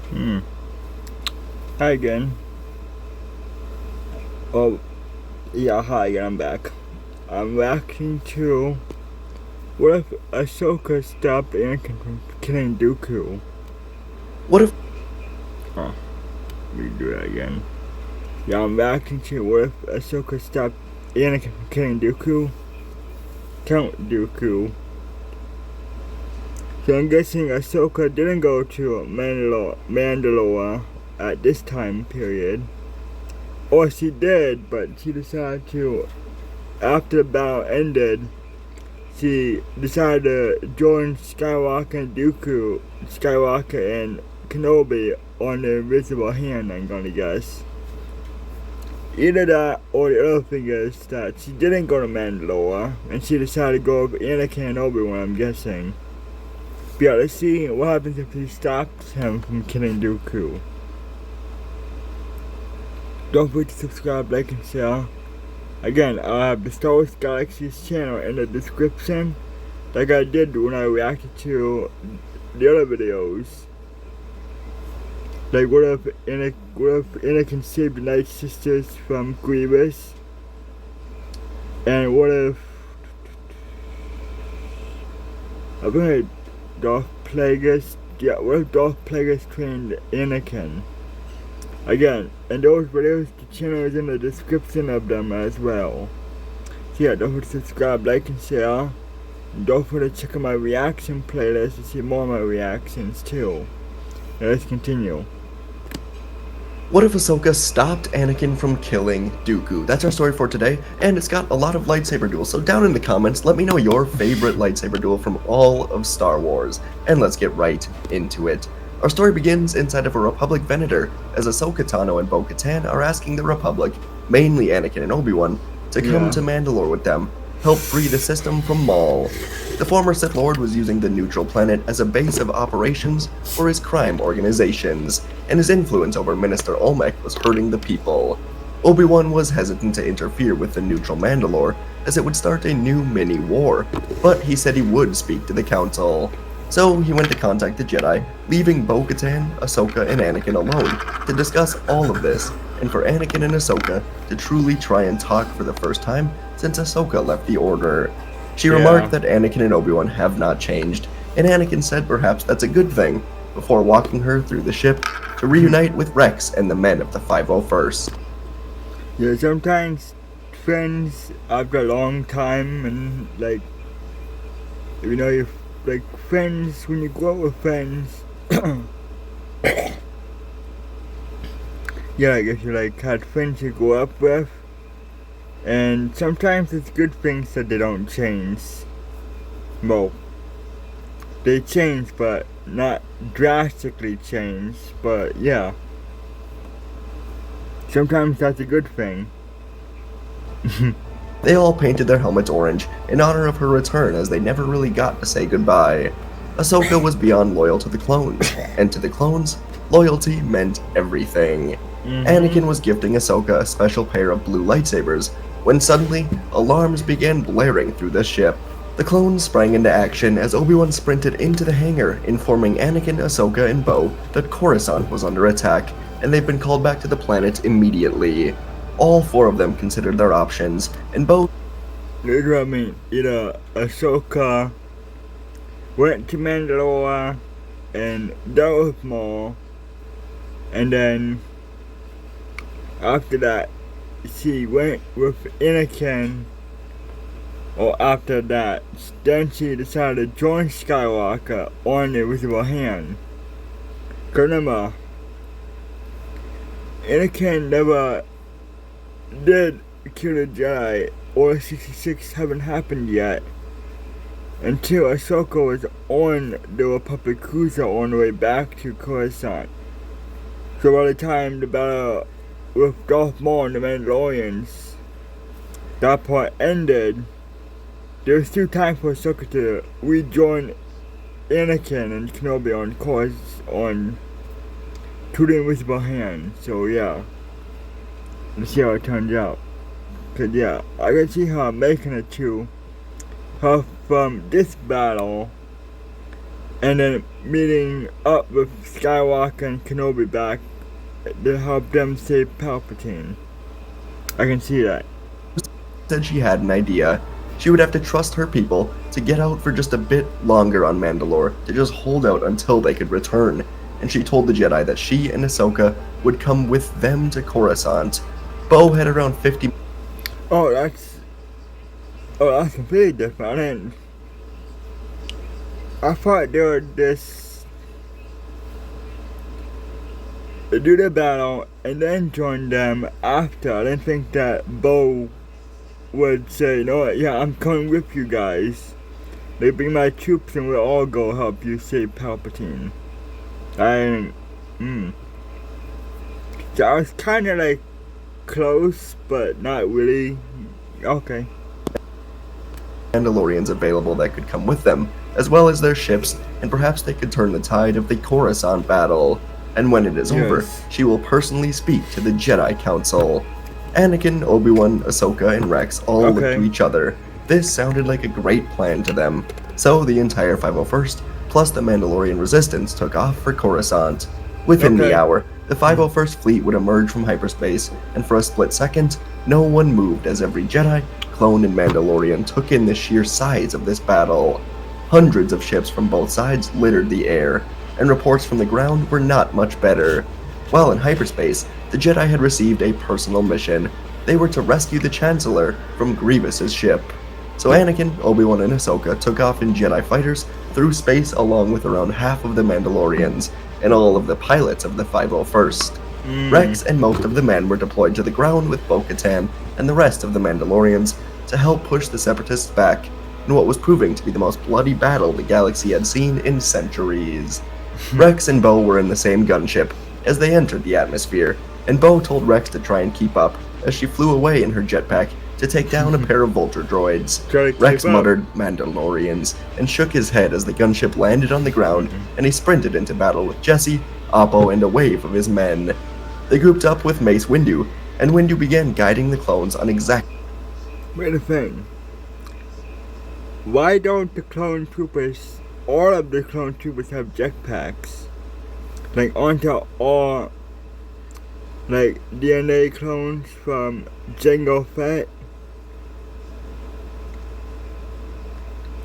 Hmm. Hi again. Oh, yeah, hi again, I'm back. I'm reacting to what if Ahsoka stopped Anakin from killing Dooku? What if Oh, let me do that again. Yeah, I'm reacting to what if Ahsoka stopped Anakin from killing Dooku? Count Dooku. So I'm guessing Ahsoka didn't go to Mandalore at this time period. Or she did, but she decided to, after the battle ended, she decided to join Skywalker and Dooku, Skywalker and Kenobi on the invisible hand, I'm gonna guess. Either that or the other thing is that she didn't go to Mandalore and she decided to go with Anakin and Obi-Wan, I'm guessing. But yeah, let's see what happens if he stops him from killing Dooku. Don't forget to subscribe, like, and share. Again, I'll have the Star Wars Galaxies channel in the description, like I did when I reacted to the other videos. Like, what if Anakin saved the Night Sisters from Grievous? And what if I've heard Darth Plagueis? Yeah, what if Darth Plagueis trained Anakin? Again, and those videos, the channel is in the description of them as well. So yeah, don't forget to subscribe, like, and share. And don't forget to check out my reaction playlist to see more of my reactions too. Now let's continue. what if Ahsoka stopped Anakin from killing Dooku? That's our story for today, and it's got a lot of lightsaber duels. So down in the comments, let me know your favorite lightsaber duel from all of Star Wars, and let's get right into it. Our story begins inside of a Republic Venator, as Ahsoka Tano and Bo-Katan are asking the Republic, mainly Anakin and Obi-Wan, to come Yeah. to Mandalore with them, help free the system from Maul. The former Sith Lord was using the neutral planet as a base of operations for his crime organizations, and his influence over Minister Olmec was hurting the people. Obi-Wan was hesitant to interfere with the neutral Mandalore, as it would start a new mini-war, but he said he would speak to the Council. So he went to contact the Jedi, leaving Bo-Katan, Ahsoka, and Anakin alone to discuss all of this, and for Anakin and Ahsoka to truly try and talk for the first time since Ahsoka left the Order. She remarked Yeah. that Anakin and Obi-Wan have not changed, and Anakin said perhaps that's a good thing, before walking her through the ship to reunite with Rex and the men of the 501st. Yeah, sometimes friends after a long time and like you like friends when you grow up with friends yeah, I guess you like had friends you grew up with and sometimes it's good things that they don't change. Well, they change but not drastically change, but yeah. Sometimes that's a good thing. They all painted their helmets orange in honor of her return, as they never really got to say goodbye. Ahsoka was beyond loyal to the clones, and to the clones, loyalty meant everything. Anakin was gifting Ahsoka a special pair of blue lightsabers, when suddenly, alarms began blaring through the ship. The clones sprang into action as Obi-Wan sprinted into the hangar, informing Anakin, Ahsoka, and Bo that Coruscant was under attack, and they've been called back to the planet immediately. All four of them considered their options, and Bo That's what I mean. Ahsoka went to Mandalore and dealt with Maul, and then after that, she went with Anakin. Or after that, then she decided to join Skywalker on the Invisible Hand. 'Cause remember, Anakin never did kill the Jedi, or 66 haven't happened yet until Ahsoka was on the Republic cruiser on the way back to Coruscant. So by the time the battle with Darth Maul and the Mandalorians, that part ended, there was still time for Ahsoka to rejoin Anakin and Kenobi on course on to the Invisible Hand. So yeah, let's see how it turns out. 'Cause yeah, I can see her making it to her from this battle and then meeting up with Skywalker and Kenobi back to help them save Palpatine. I can see that. Said she had an idea. She would have to trust her people to get out for just a bit longer on Mandalore, to just hold out until they could return. And she told the Jedi that she and Ahsoka would come with them to Coruscant. Bo had around 50. Oh, that's completely different. I thought they would just do the battle and then join them after. I didn't think that Bo would say, you know what, yeah, I'm coming with you guys. They bring my troops and we'll all go help you save Palpatine. So I was kind of like close, but not really. Okay. Mandalorians available that could come with them, as well as their ships, and perhaps they could turn the tide of the Coruscant battle. And when it is over, she will personally speak to the Jedi Council. Anakin, Obi-Wan, Ahsoka, and Rex all looked to each other. This sounded like a great plan to them. So the entire 501st, plus the Mandalorian Resistance, took off for Coruscant. Within the hour, the 501st fleet would emerge from hyperspace, and for a split second, no one moved as every Jedi, clone, and Mandalorian took in the sheer size of this battle. Hundreds of ships from both sides littered the air, and reports from the ground were not much better. While in hyperspace, the Jedi had received a personal mission. They were to rescue the Chancellor from Grievous's ship. So Anakin, Obi-Wan, and Ahsoka took off in Jedi fighters through space along with around half of the Mandalorians and all of the pilots of the 501st. Rex and most of the men were deployed to the ground with Bo-Katan and the rest of the Mandalorians to help push the Separatists back in what was proving to be the most bloody battle the galaxy had seen in centuries. Rex and Bo were in the same gunship as they entered the atmosphere, and Bo told Rex to try and keep up as she flew away in her jetpack to take down a pair of Vulture droids. Rex muttered Mandalorians and shook his head as the gunship landed on the ground, and he sprinted into battle with Jesse, Oppo, and a wave of his men. They grouped up with Mace Windu, and Windu began guiding the clones on exactly. Wait a thing. Why don't the clone troopers, all of the clone troopers, have jetpacks? Like, aren't all, like, DNA clones from Jango Fett?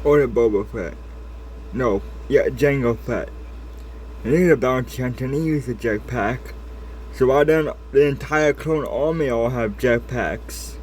Or the Boba Fett? No, yeah, Jango Fett. And he's a bounty hunter and he used a jetpack. So why don't the entire clone army all have jetpacks?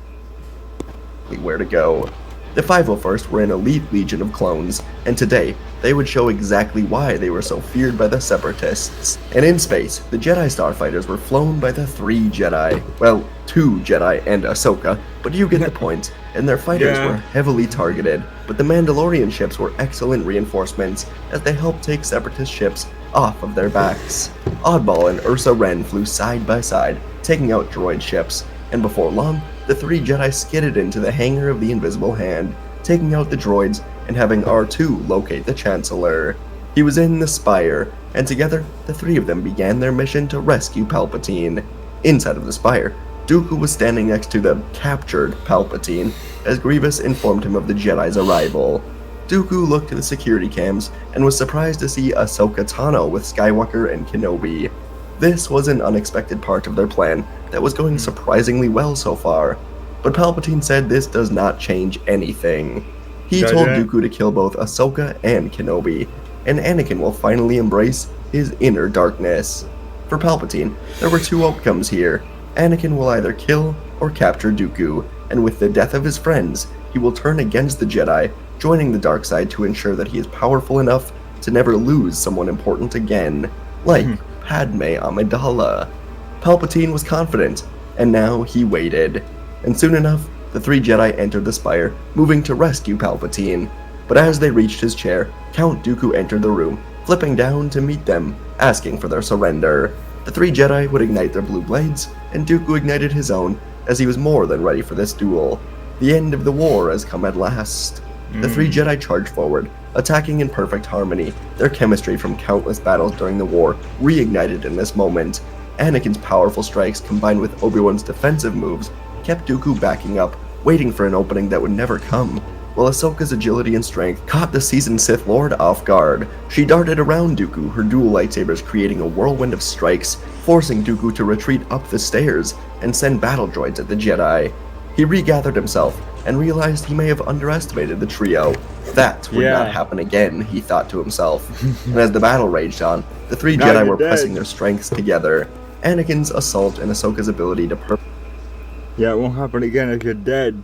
Where to go. The 501st were an elite legion of clones, and today, they would show exactly why they were so feared by the Separatists. And in space, the Jedi starfighters were flown by the 3 Jedi. Well, 2 Jedi and Ahsoka, but you get the point, and their fighters were heavily targeted, but the Mandalorian ships were excellent reinforcements as they helped take Separatist ships off of their backs. Oddball and Ursa Wren flew side by side, taking out droid ships, and before long, the 3 Jedi skidded into the hangar of the Invisible Hand, taking out the droids and having R2 locate the Chancellor. He was in the Spire, and together, the 3 of them began their mission to rescue Palpatine. Inside of the Spire, Dooku was standing next to the captured Palpatine as Grievous informed him of the Jedi's arrival. Dooku looked to the security cams and was surprised to see Ahsoka Tano with Skywalker and Kenobi. This was an unexpected part of their plan that was going surprisingly well so far, but Palpatine said this does not change anything. He told Dooku to kill both Ahsoka and Kenobi, and Anakin will finally embrace his inner darkness. For Palpatine, there were 2 outcomes here. Anakin will either kill or capture Dooku, and with the death of his friends, he will turn against the Jedi, joining the dark side to ensure that he is powerful enough to never lose someone important again, like Padme Amidala. Palpatine was confident, and now he waited. And soon enough, the 3 Jedi entered the Spire, moving to rescue Palpatine. But as they reached his chair, Count Dooku entered the room, flipping down to meet them, asking for their surrender. The 3 Jedi would ignite their blue blades, and Dooku ignited his own, as he was more than ready for this duel. The end of the war has come at last. The 3 Jedi charged forward, attacking in perfect harmony. Their chemistry from countless battles during the war reignited in this moment. Anakin's powerful strikes combined with Obi-Wan's defensive moves kept Dooku backing up, waiting for an opening that would never come. while Ahsoka's agility and strength caught the seasoned Sith Lord off guard. She darted around Dooku, her dual lightsabers creating a whirlwind of strikes, forcing Dooku to retreat up the stairs and send battle droids at the Jedi. He regathered himself and realized he may have underestimated the trio. That would not happen again, he thought to himself. And as the battle raged on, the three Jedi were pressing their strengths together. Anakin's assault and Ahsoka's ability to Yeah, it won't happen again if you're dead.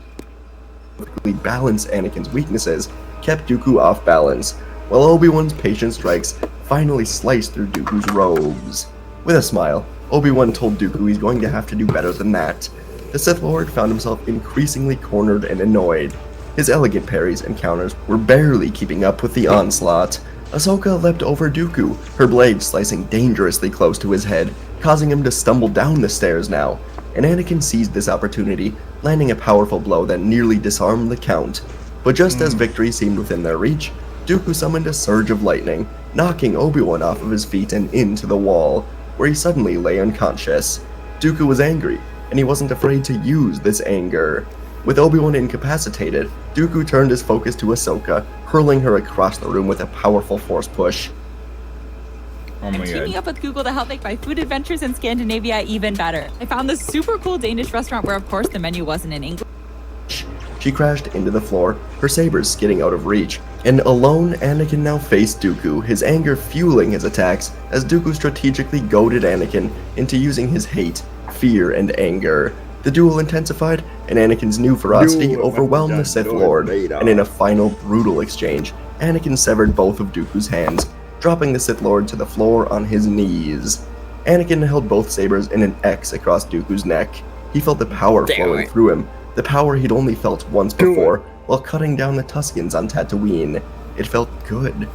perfectly balance Anakin's weaknesses kept Dooku off balance, while Obi-Wan's patient strikes finally sliced through Dooku's robes. With a smile, Obi-Wan told Dooku he's going to have to do better than that. The Sith Lord found himself increasingly cornered and annoyed. His elegant parries and counters were barely keeping up with the onslaught. Ahsoka leapt over Dooku, her blade slicing dangerously close to his head, causing him to stumble down the stairs now, and Anakin seized this opportunity, landing a powerful blow that nearly disarmed the Count. But just as victory seemed within their reach, Dooku summoned a surge of lightning, knocking Obi-Wan off of his feet and into the wall, where he suddenly lay unconscious. Dooku was angry, and he wasn't afraid to use this anger. With Obi-Wan incapacitated, Dooku turned his focus to Ahsoka, hurling her across the room with a powerful force push. Oh I'm my teaming god. up with Google to help make my food adventures in Scandinavia even better. I found this super cool Danish restaurant where, of course, the menu wasn't in English. She crashed into the floor, her sabers skidding out of reach, and alone Anakin now faced Dooku, his anger fueling his attacks as Dooku strategically goaded Anakin into using his hate, fear, and anger. The duel intensified, and Anakin's new ferocity overwhelmed the Sith Lord, and in a final brutal exchange, Anakin severed both of Dooku's hands, dropping the Sith Lord to the floor on his knees. Anakin held both sabers in an X across Dooku's neck. He felt the power flowing through him, the power he'd only felt once before, while cutting down the Tuskens on Tatooine. It felt good.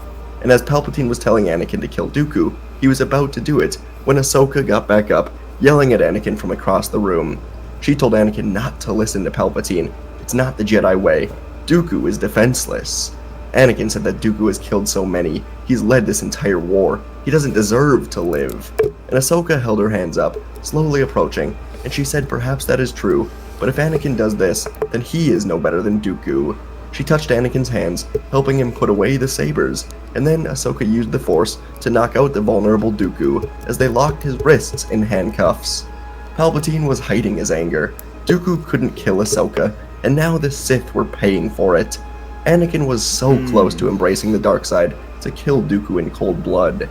And as Palpatine was telling Anakin to kill Dooku, he was about to do it when Ahsoka got back up, yelling at Anakin from across the room. She told Anakin not to listen to Palpatine. It's not the Jedi way. Dooku is defenseless. Anakin said that Dooku has killed so many. He's led this entire war. He doesn't deserve to live. And Ahsoka held her hands up, slowly approaching, and she said perhaps that is true, but if Anakin does this, then he is no better than Dooku. She touched Anakin's hands, helping him put away the sabers, and then Ahsoka used the Force to knock out the vulnerable Dooku as they locked his wrists in handcuffs. Palpatine was hiding his anger. Dooku couldn't kill Ahsoka, and now the Sith were paying for it. Anakin was so close to embracing the dark side to kill Dooku in cold blood.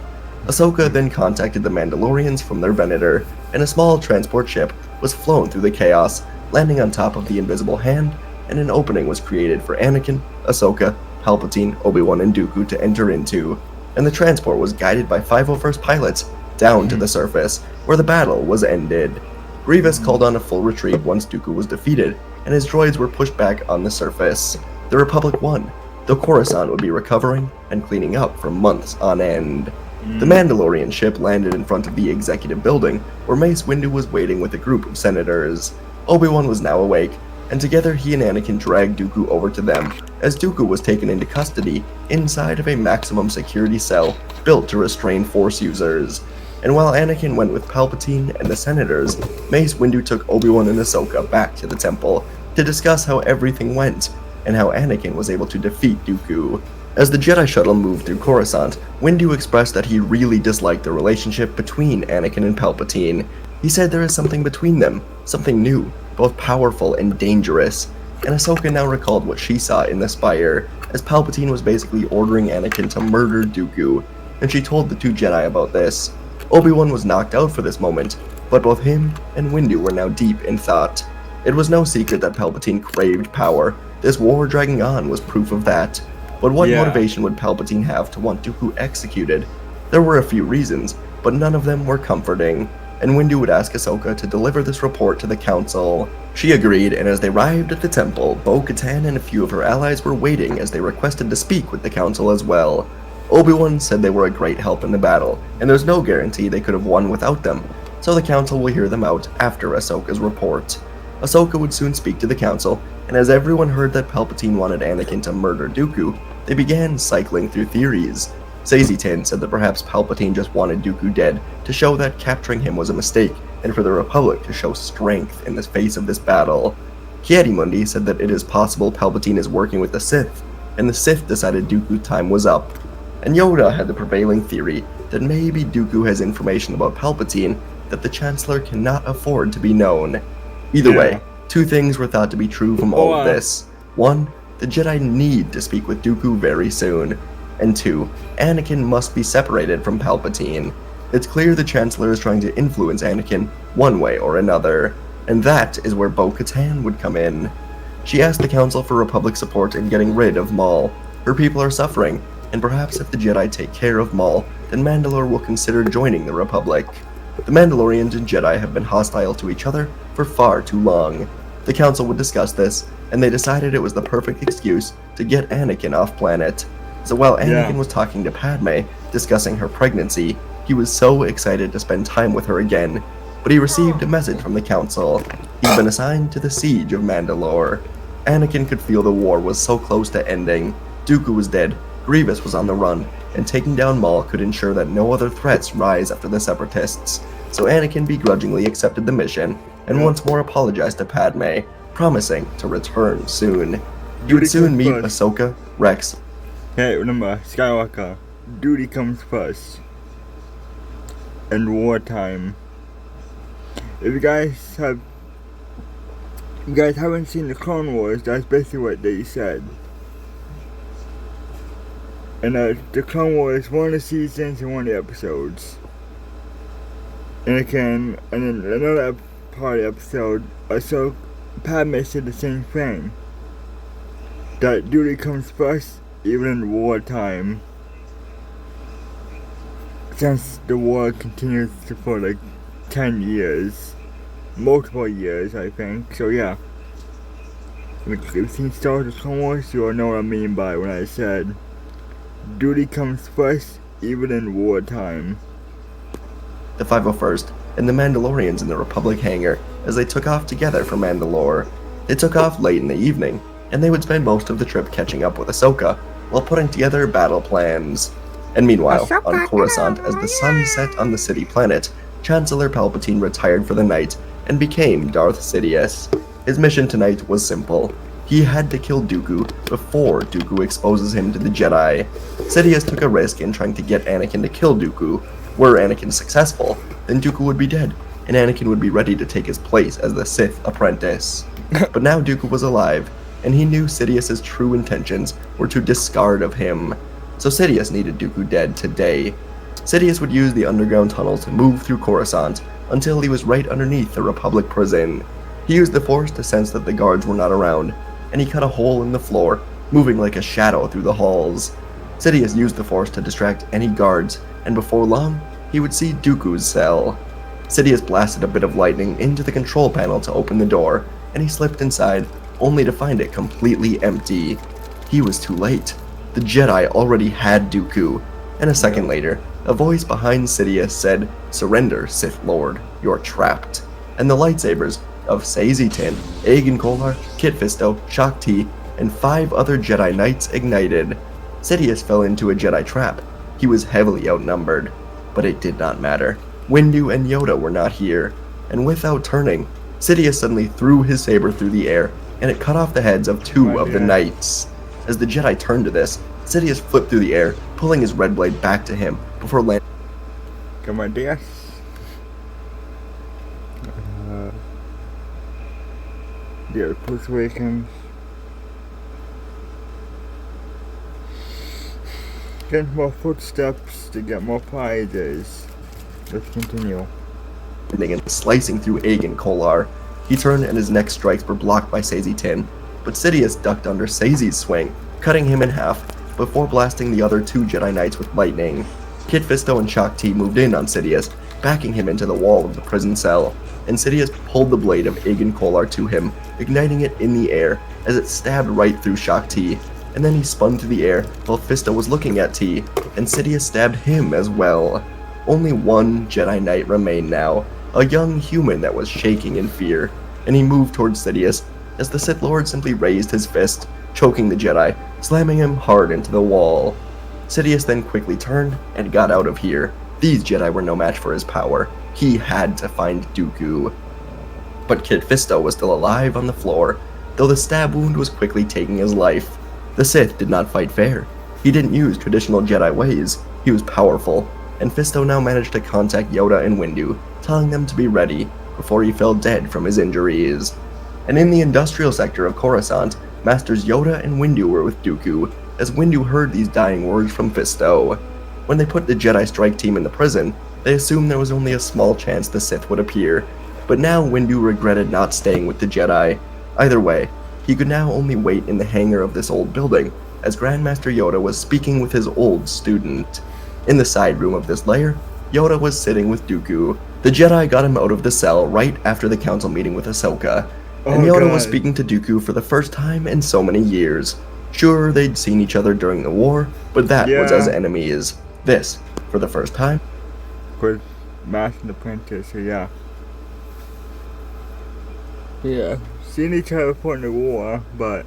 Ahsoka then contacted the Mandalorians from their Venator, and a small transport ship was flown through the chaos, landing on top of the Invisible Hand, and an opening was created for Anakin, Ahsoka, Palpatine, Obi-Wan, and Dooku to enter into, and the transport was guided by 501st pilots down to the surface, where the battle was ended. Grievous called on a full retreat once Dooku was defeated, and his droids were pushed back on the surface. The Republic won, though Coruscant would be recovering and cleaning up for months on end. The Mandalorian ship landed in front of the executive building, where Mace Windu was waiting with a group of senators. Obi-Wan was now awake, and together he and Anakin dragged Dooku over to them, as Dooku was taken into custody inside of a maximum security cell built to restrain Force users. And while Anakin went with Palpatine and the senators, Mace Windu took Obi-Wan and Ahsoka back to the temple to discuss how everything went, and how Anakin was able to defeat Dooku. As the Jedi shuttle moved through Coruscant, Windu expressed that he really disliked the relationship between Anakin and Palpatine. He said there is something between them, something new, both powerful and dangerous, and Ahsoka now recalled what she saw in the Spire, as Palpatine was basically ordering Anakin to murder Dooku, and she told the two Jedi about this. Obi-Wan was knocked out for this moment, but both him and Windu were now deep in thought. It was no secret that Palpatine craved power. This war dragging on was proof of that. But what motivation would Palpatine have to want Dooku executed? There were a few reasons, but none of them were comforting, and Windu would ask Ahsoka to deliver this report to the Council. She agreed, and as they arrived at the temple, Bo-Katan and a few of her allies were waiting as they requested to speak with the Council as well. Obi-Wan said they were a great help in the battle, and there's no guarantee they could have won without them, so the Council will hear them out after Ahsoka's report. Ahsoka would soon speak to the Council, and as everyone heard that Palpatine wanted Anakin to murder Dooku, they began cycling through theories. Sazy-Tin said that perhaps Palpatine just wanted Dooku dead to show that capturing him was a mistake, and for the Republic to show strength in the face of this battle. Ki-Adi-Mundi said that it is possible Palpatine is working with the Sith, and the Sith decided Dooku's time was up. And Yoda had the prevailing theory that maybe Dooku has information about Palpatine that the Chancellor cannot afford to be known. Either way, two things were thought to be true from all of this. One, the Jedi need to speak with Dooku very soon. And two, Anakin must be separated from Palpatine. It's clear the Chancellor is trying to influence Anakin one way or another, and that is where Bo-Katan would come in. She asked the Council for Republic support in getting rid of Maul. Her people are suffering, and perhaps if the Jedi take care of Maul, then Mandalore will consider joining the Republic. The Mandalorians and Jedi have been hostile to each other for far too long. The Council would discuss this, and they decided it was the perfect excuse to get Anakin off planet. So while Anakin was talking to Padme, discussing her pregnancy, he was so excited to spend time with her again, but he received a message from the Council. He'd been assigned to the siege of Mandalore. Anakin could feel the war was so close to ending. Dooku was dead, Grievous was on the run, and taking down Maul could ensure that no other threats rise after the Separatists. So Anakin begrudgingly accepted the mission, and once more apologized to Padme, promising to return soon. He would soon meet Ahsoka, Rex. Hey, remember, Skywalker, duty comes first. In wartime. If you guys haven't seen the Clone Wars, that's basically what they said. And the Clone Wars, one of the seasons and one of the episodes. And then another part of the episode, so Padme said the same thing. That duty comes first, even in wartime. Since the war continues for like 10 years. Multiple years, I think. So yeah. If you've seen Star Wars Clone Wars, you'll know what I mean by when I said duty comes first, even in wartime. The 501st and the Mandalorians in the Republic hangar as they took off together for Mandalore. They took off late in the evening, and they would spend most of the trip catching up with Ahsoka while putting together battle plans. And meanwhile, on Coruscant, as the sun set on the city planet, Chancellor Palpatine retired for the night and became Darth Sidious. His mission tonight was simple. He had to kill Dooku before Dooku exposes him to the Jedi. Sidious took a risk in trying to get Anakin to kill Dooku. Were Anakin successful, then Dooku would be dead, and Anakin would be ready to take his place as the Sith apprentice. But now Dooku was alive, and he knew Sidious's true intentions were to discard of him. So Sidious needed Dooku dead today. Sidious would use the underground tunnel to move through Coruscant until he was right underneath the Republic prison. He used the Force to sense that the guards were not around, and he cut a hole in the floor, moving like a shadow through the halls. Sidious used the Force to distract any guards, and before long, he would see Dooku's cell. Sidious blasted a bit of lightning into the control panel to open the door, and he slipped inside, only to find it completely empty. He was too late. The Jedi already had Dooku, and a second later, a voice behind Sidious said, "Surrender, Sith Lord, you're trapped." And the lightsabers of Saesee Tiin, Aegon Kolar, Kit Fisto, Shaak Ti, and 5 other Jedi Knights ignited. Sidious fell into a Jedi trap. He was heavily outnumbered, but it did not matter. Windu and Yoda were not here, and without turning, Sidious suddenly threw his saber through the air, and it cut off the heads of 2 of the Knights. As the Jedi turned to this, Sidious flipped through the air, pulling his red blade back to him before landing. Come on, dear. The Force Awakens. Get more footsteps to get more prizes. Let's continue. And slicing through Aegon Kolar. He turned and his next strikes were blocked by Saesee Tiin, but Sidious ducked under Saesee's swing, cutting him in half, before blasting the other 2 Jedi Knights with lightning. Kit Fisto and Shaak Ti moved in on Sidious, backing him into the wall of the prison cell, and Sidious pulled the blade of Aegon Kolar to him, igniting it in the air as it stabbed right through Shaak Ti, and then he spun through the air while Fisto was looking at Ti, and Sidious stabbed him as well. Only one Jedi Knight remained now, a young human that was shaking in fear, and he moved towards Sidious as the Sith Lord simply raised his fist, choking the Jedi, slamming him hard into the wall. Sidious then quickly turned and got out of here. These Jedi were no match for his power. He had to find Dooku. But Kit Fisto was still alive on the floor, though the stab wound was quickly taking his life. The Sith did not fight fair. He didn't use traditional Jedi ways. He was powerful, and Fisto now managed to contact Yoda and Windu, telling them to be ready before he fell dead from his injuries. And in the industrial sector of Coruscant, Masters Yoda and Windu were with Dooku, as Windu heard these dying words from Fisto. When they put the Jedi strike team in the prison, they assumed there was only a small chance the Sith would appear, but now Windu regretted not staying with the Jedi. Either way, he could now only wait in the hangar of this old building, as Grandmaster Yoda was speaking with his old student. In the side room of this lair, Yoda was sitting with Dooku. The Jedi got him out of the cell right after the council meeting with Ahsoka, and Yoda was speaking to Dooku for the first time in so many years. Sure, they'd seen each other during the war, but that was as enemies. This, for the first time, was Master and Apprentice, so yeah. Yeah, seen each other before in the war, but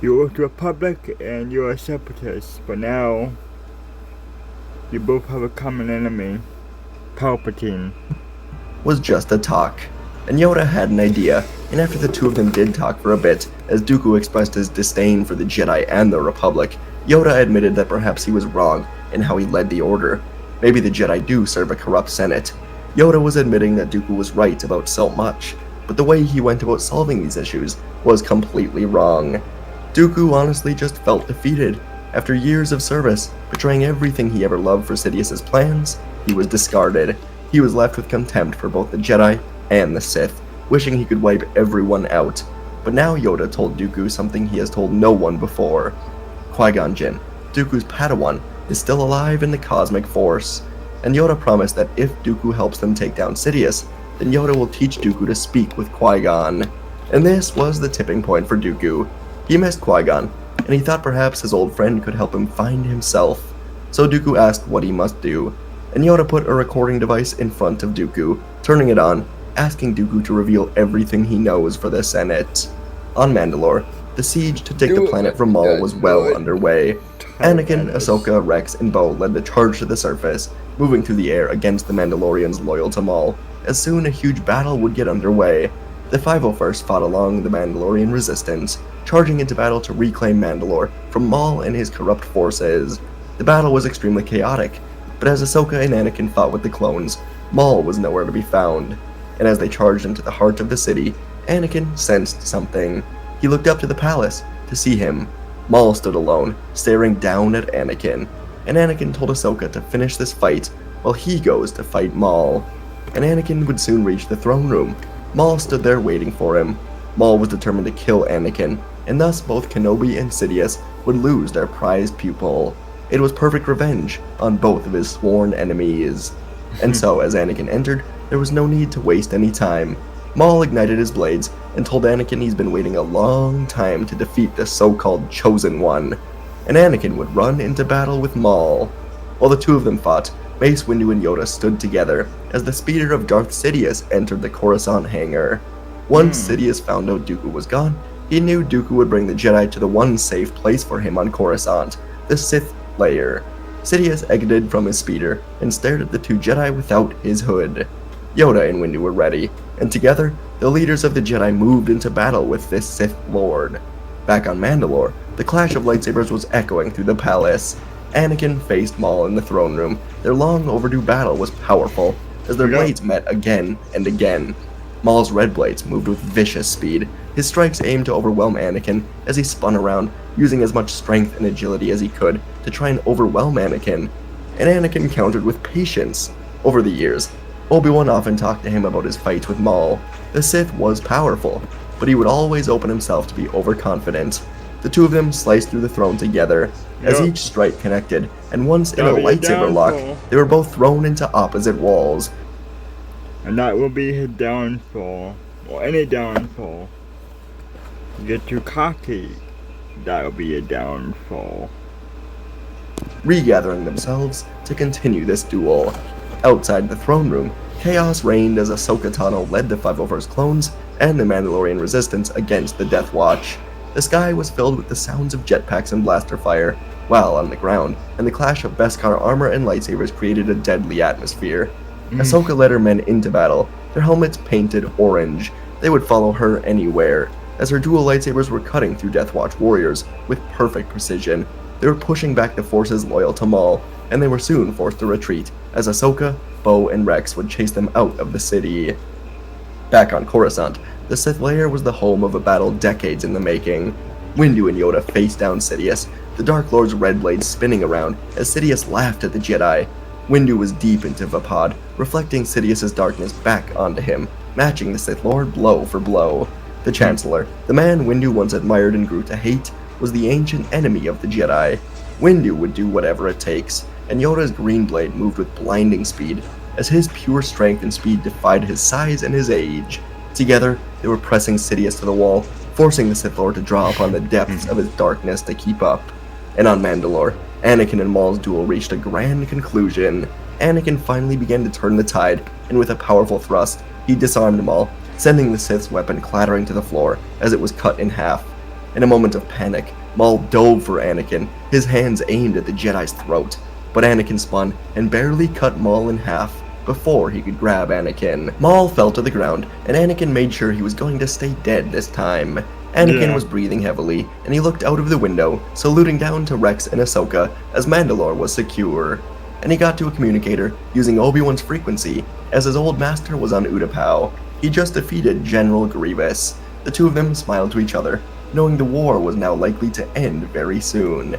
you were with the Republic and you're a separatist, but now you both have a common enemy, Palpatine. was just a talk. And Yoda had an idea, and after the two of them did talk for a bit, as Dooku expressed his disdain for the Jedi and the Republic, Yoda admitted that perhaps he was wrong in how he led the Order. Maybe the Jedi do serve a corrupt Senate. Yoda was admitting that Dooku was right about so much, but the way he went about solving these issues was completely wrong. Dooku honestly just felt defeated. After years of service, betraying everything he ever loved for Sidious's plans, he was discarded. He was left with contempt for both the Jedi and the Sith, wishing he could wipe everyone out. But now Yoda told Dooku something he has told no one before. Qui-Gon Jinn, Dooku's Padawan, is still alive in the cosmic force, and Yoda promised that if Dooku helps them take down Sidious, then Yoda will teach Dooku to speak with Qui-Gon. And this was the tipping point for Dooku. He missed Qui-Gon, and he thought perhaps his old friend could help him find himself. So Dooku asked what he must do, and Yoda put a recording device in front of Dooku, turning it on, asking Dooku to reveal everything he knows for the Senate. On Mandalore, the siege to take the planet from Maul was well underway. Anakin, Ahsoka, Rex, and Bo led the charge to the surface, moving through the air against the Mandalorians loyal to Maul, as soon a huge battle would get underway. The 501st fought along the Mandalorian resistance, charging into battle to reclaim Mandalore from Maul and his corrupt forces. The battle was extremely chaotic, but as Ahsoka and Anakin fought with the clones, Maul was nowhere to be found. And as they charged into the heart of the city, Anakin sensed something. He looked up to the palace to see him. Maul stood alone, staring down at Anakin, and Anakin told Ahsoka to finish this fight while he goes to fight Maul. And Anakin would soon reach the throne room. Maul stood there waiting for him. Maul was determined to kill Anakin, and thus both Kenobi and Sidious would lose their prized pupil. It was perfect revenge on both of his sworn enemies. And so, as Anakin entered, there was no need to waste any time. Maul ignited his blades and told Anakin he's been waiting a long time to defeat the so-called Chosen One. And Anakin would run into battle with Maul. While the two of them fought, Mace Windu and Yoda stood together as the speeder of Darth Sidious entered the Coruscant hangar. Once Sidious found out Dooku was gone, he knew Dooku would bring the Jedi to the one safe place for him on Coruscant, the Sith lair. Sidious exited from his speeder and stared at the two Jedi without his hood. Yoda and Windu were ready, and together, the leaders of the Jedi moved into battle with this Sith Lord. Back on Mandalore, the clash of lightsabers was echoing through the palace. Anakin faced Maul in the throne room. Their long overdue battle was powerful, as their blades met again and again. Maul's red blades moved with vicious speed. His strikes aimed to overwhelm Anakin as he spun around, using as much strength and agility as he could to try and overwhelm Anakin. And Anakin countered with patience. Over the years, Obi-Wan often talked to him about his fights with Maul. The Sith was powerful, but he would always open himself to be overconfident. The two of them sliced through the throne together, as each strike connected, and once in a lightsaber lock, they were both thrown into opposite walls. And that will be his downfall, or any downfall. You get too cocky, that will be a downfall. Regathering themselves to continue this duel. Outside the throne room, chaos reigned as Ahsoka Tano led the 501st clones and the Mandalorian resistance against the Death Watch. The sky was filled with the sounds of jetpacks and blaster fire, while on the ground, and the clash of Beskar armor and lightsabers created a deadly atmosphere. Ahsoka led her men into battle, their helmets painted orange, They would follow her anywhere, as her dual lightsabers were cutting through Death Watch warriors with perfect precision. They were pushing back the forces loyal to Maul, and they were soon forced to retreat, as Ahsoka, Bo, and Rex would chase them out of the city. Back on Coruscant, the Sith lair was the home of a battle decades in the making. Windu and Yoda faced down Sidious, the Dark Lord's red blade spinning around as Sidious laughed at the Jedi. Windu was deep into Vapad, reflecting Sidious's darkness back onto him, matching the Sith Lord blow for blow. The Chancellor, the man Windu once admired and grew to hate, was the ancient enemy of the Jedi. Windu would do whatever it takes, and Yoda's green blade moved with blinding speed, as his pure strength and speed defied his size and his age. Together, they were pressing Sidious to the wall, forcing the Sith Lord to draw upon the depths of his darkness to keep up. And on Mandalore, Anakin and Maul's duel reached a grand conclusion. Anakin finally began to turn the tide, and with a powerful thrust, he disarmed Maul, sending the Sith's weapon clattering to the floor as it was cut in half. In a moment of panic, Maul dove for Anakin, his hands aimed at the Jedi's throat, but Anakin spun and barely cut Maul in half before he could grab Anakin. Maul fell to the ground, and Anakin made sure he was going to stay dead this time. Anakin was breathing heavily, and he looked out of the window, saluting down to Rex and Ahsoka as Mandalore was secure. And he got to a communicator using Obi-Wan's frequency, as his old master was on Utapau. He just defeated General Grievous. The two of them smiled to each other, knowing the war was now likely to end very soon.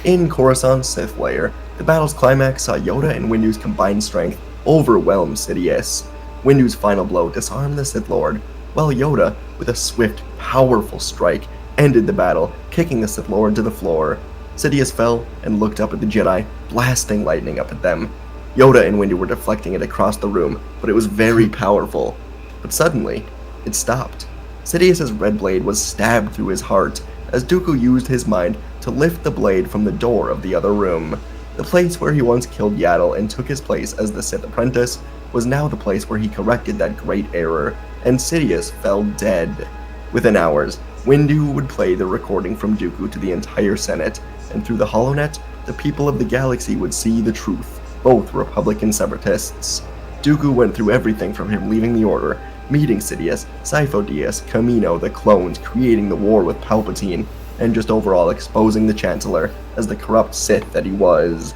In Coruscant's Sith lair, the battle's climax saw Yoda and Windu's combined strength overwhelm Sidious. Windu's final blow disarmed the Sith Lord, while Yoda, with a swift, powerful strike, ended the battle, kicking the Sith Lord to the floor. Sidious fell and looked up at the Jedi, blasting lightning up at them. Yoda and Windu were deflecting it across the room, but it was very powerful. But suddenly, it stopped. Sidious's red blade was stabbed through his heart, as Dooku used his mind to lift the blade from the door of the other room. The place where he once killed Yaddle and took his place as the Sith apprentice was now the place where he corrected that great error, and Sidious fell dead. Within hours, Windu would play the recording from Dooku to the entire Senate, and through the HoloNet, the people of the galaxy would see the truth, both Republic and Separatists. Dooku went through everything from him leaving the Order, meeting Sidious, Sifo-Dyas, Kamino, the clones, creating the war with Palpatine, and just overall exposing the Chancellor as the corrupt Sith that he was.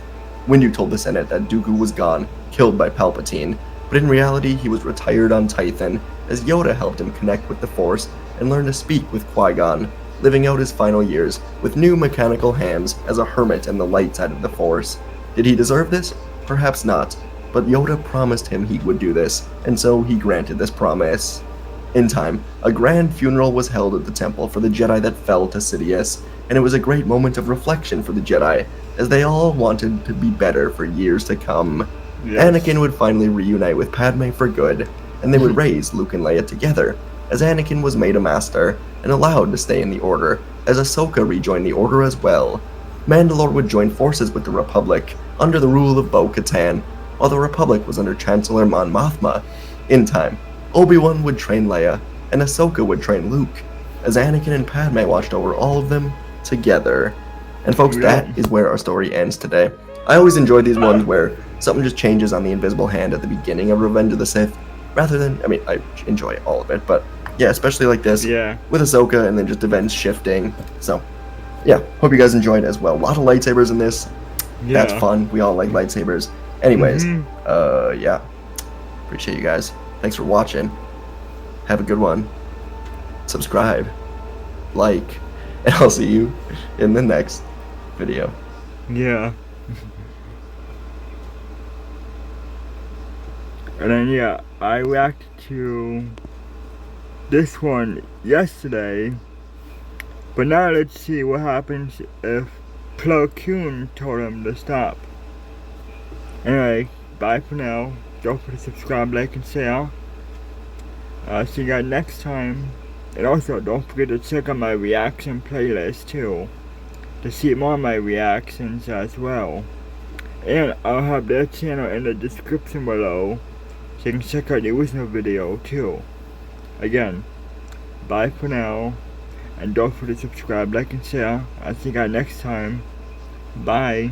Windu told the Senate that Dooku was gone, killed by Palpatine, but in reality he was retired on Tython, as Yoda helped him connect with the Force and learn to speak with Qui-Gon, living out his final years with new mechanical hands as a hermit in the light side of the Force. Did he deserve this? Perhaps not, but Yoda promised him he would do this, and so he granted this promise. In time, a grand funeral was held at the temple for the Jedi that fell to Sidious, and it was a great moment of reflection for the Jedi, as they all wanted to be better for years to come. Yes. Anakin would finally reunite with Padme for good, and they would raise Luke and Leia together, as Anakin was made a master and allowed to stay in the Order, as Ahsoka rejoined the Order as well. Mandalore would join forces with the Republic, under the rule of Bo-Katan, while the Republic was under Chancellor Mon Mothma. In time, Obi-Wan would train Leia, and Ahsoka would train Luke, as Anakin and Padme watched over all of them together. And folks, that is where our story ends today. I always enjoy these ones where something just changes on the invisible hand at the beginning of Revenge of the Sith, rather than, I enjoy all of it, but yeah, especially like this, with Ahsoka, and then just events shifting. So, yeah, hope you guys enjoyed as well. A lot of lightsabers in this. Yeah. That's fun. We all like lightsabers. Anyways, yeah. Appreciate you guys. Thanks for watching. Have a good one. Subscribe. Like. And I'll see you in the next video. Yeah. And then, yeah, I reacted to this one yesterday. But now let's see what happens if Plo Koon told him to stop. Anyway, bye for now. Don't forget to subscribe, like, and share. See you guys next time. And also, don't forget to check out my reaction playlist too, to see more of my reactions as well. And I'll have their channel in the description below, so you can check out the original video too. Again, bye for now. And don't forget to subscribe, like, and share. I'll see you guys next time. Bye.